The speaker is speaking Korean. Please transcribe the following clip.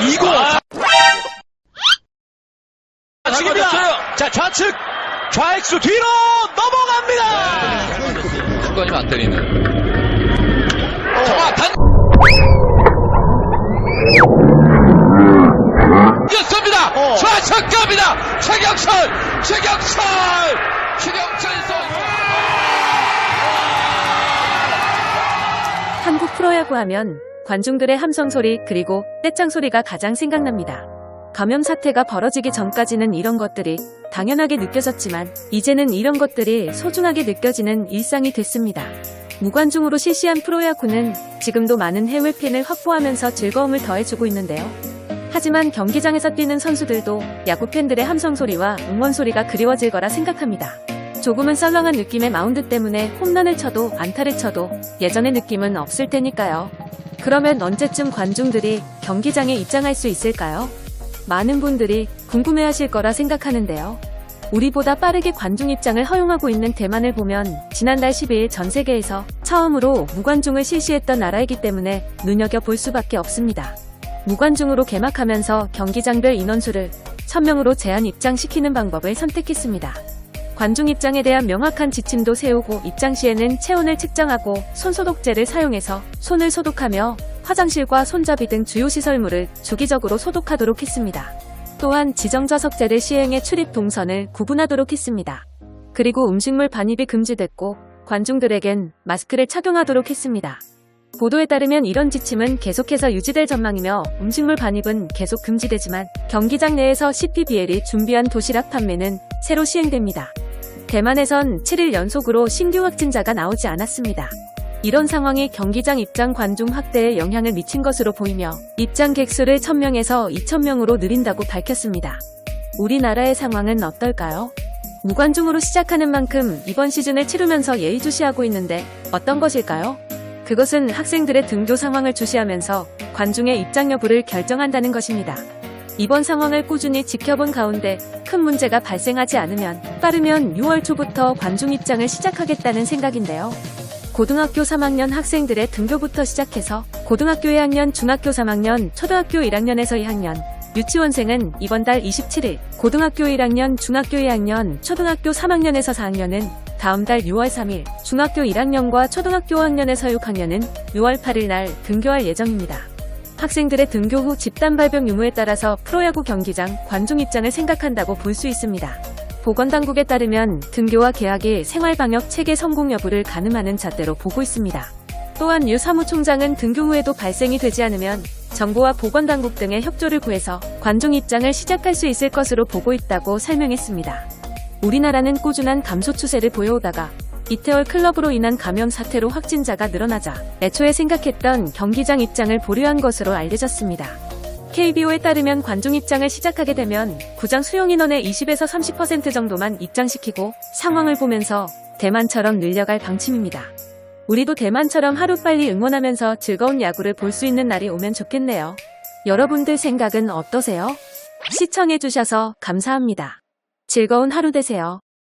이거 지금이야. 자, 좌측 좌익수 뒤로 넘어갑니다. 순간이면 안 때리는. 정확한. 이었습니다. 좌측 갑니다. 최경철 선수. 한국 프로야구 하면 관중들의 함성 소리 그리고 떼짱 소리가 가장 생각납니다. 감염 사태가 벌어지기 전까지는 이런 것들이 당연하게 느껴졌지만 이제는 이런 것들이 소중하게 느껴지는 일상이 됐습니다. 무관중으로 실시한 프로야구는 지금도 많은 해외 팬을 확보하면서 즐거움을 더해주고 있는데요. 하지만 경기장에서 뛰는 선수들도 야구 팬들의 함성 소리와 응원 소리가 그리워질 거라 생각합니다. 조금은 썰렁한 느낌의 마운드 때문에 홈런을 쳐도 안타를 쳐도 예전의 느낌은 없을 테니까요. 그러면 언제쯤 관중들이 경기장에 입장할 수 있을까요? 많은 분들이 궁금해하실 거라 생각하는데요. 우리보다 빠르게 관중 입장을 허용하고 있는 대만을 보면 지난달 12일 전 세계에서 처음으로 무관중을 실시했던 나라이기 때문에 눈여겨볼 수밖에 없습니다. 무관중으로 개막하면서 경기장별 인원수를 1000명으로 제한 입장시키는 방법을 선택했습니다. 관중 입장에 대한 명확한 지침도 세우고 입장 시에는 체온을 측정하고 손소독제를 사용해서 손을 소독하며 화장실과 손잡이 등 주요 시설물을 주기적으로 소독하도록 했습니다. 또한 지정 좌석제를 시행해 출입 동선을 구분하도록 했습니다. 그리고 음식물 반입이 금지됐고 관중들에겐 마스크를 착용하도록 했습니다. 보도에 따르면 이런 지침은 계속해서 유지될 전망이며 음식물 반입은 계속 금지되지만 경기장 내에서 CPBL이 준비한 도시락 판매는 새로 시행됩니다. 대만에선 7일 연속으로 신규 확진자가 나오지 않았습니다. 이런 상황이 경기장 입장 관중 확대에 영향을 미친 것으로 보이며 입장 객수를 1000명에서 2000명으로 늘린다고 밝혔습니다. 우리나라의 상황은 어떨까요? 무관중으로 시작하는 만큼 이번 시즌을 치르면서 예의주시하고 있는데 어떤 것일까요? 그것은 학생들의 등교 상황을 주시하면서 관중의 입장 여부를 결정한다는 것입니다. 이번 상황을 꾸준히 지켜본 가운데 큰 문제가 발생하지 않으면 빠르면 6월 초부터 관중 입장을 시작하겠다는 생각인데요. 고등학교 3학년 학생들의 등교부터 시작해서 고등학교 2학년, 중학교 3학년, 초등학교 1학년에서 2학년, 유치원생은 이번 달 27일, 고등학교 1학년, 중학교 2학년, 초등학교 3학년에서 4학년은 다음 달 6월 3일, 중학교 1학년과 초등학교 5학년에서 6학년은 6월 8일 날 등교할 예정입니다. 학생들의 등교 후 집단 발병 유무에 따라서 프로야구 경기장 관중 입장을 생각한다고 볼 수 있습니다. 보건당국에 따르면 등교와 개학이 생활방역 체계 성공 여부를 가늠하는 잣대로 보고 있습니다. 또한 유 사무총장은 등교 후에도 발생이 되지 않으면 정부와 보건당국 등의 협조를 구해서 관중 입장을 시작할 수 있을 것으로 보고 있다고 설명했습니다. 우리나라는 꾸준한 감소 추세를 보여오다가 이태원 클럽으로 인한 감염 사태로 확진자가 늘어나자 애초에 생각했던 경기장 입장을 보류한 것으로 알려졌습니다. KBO에 따르면 관중 입장을 시작하게 되면 구장 수용 인원의 20에서 30% 정도만 입장시키고 상황을 보면서 대만처럼 늘려갈 방침입니다. 우리도 대만처럼 하루빨리 응원하면서 즐거운 야구를 볼 수 있는 날이 오면 좋겠네요. 여러분들 생각은 어떠세요? 시청해주셔서 감사합니다. 즐거운 하루 되세요.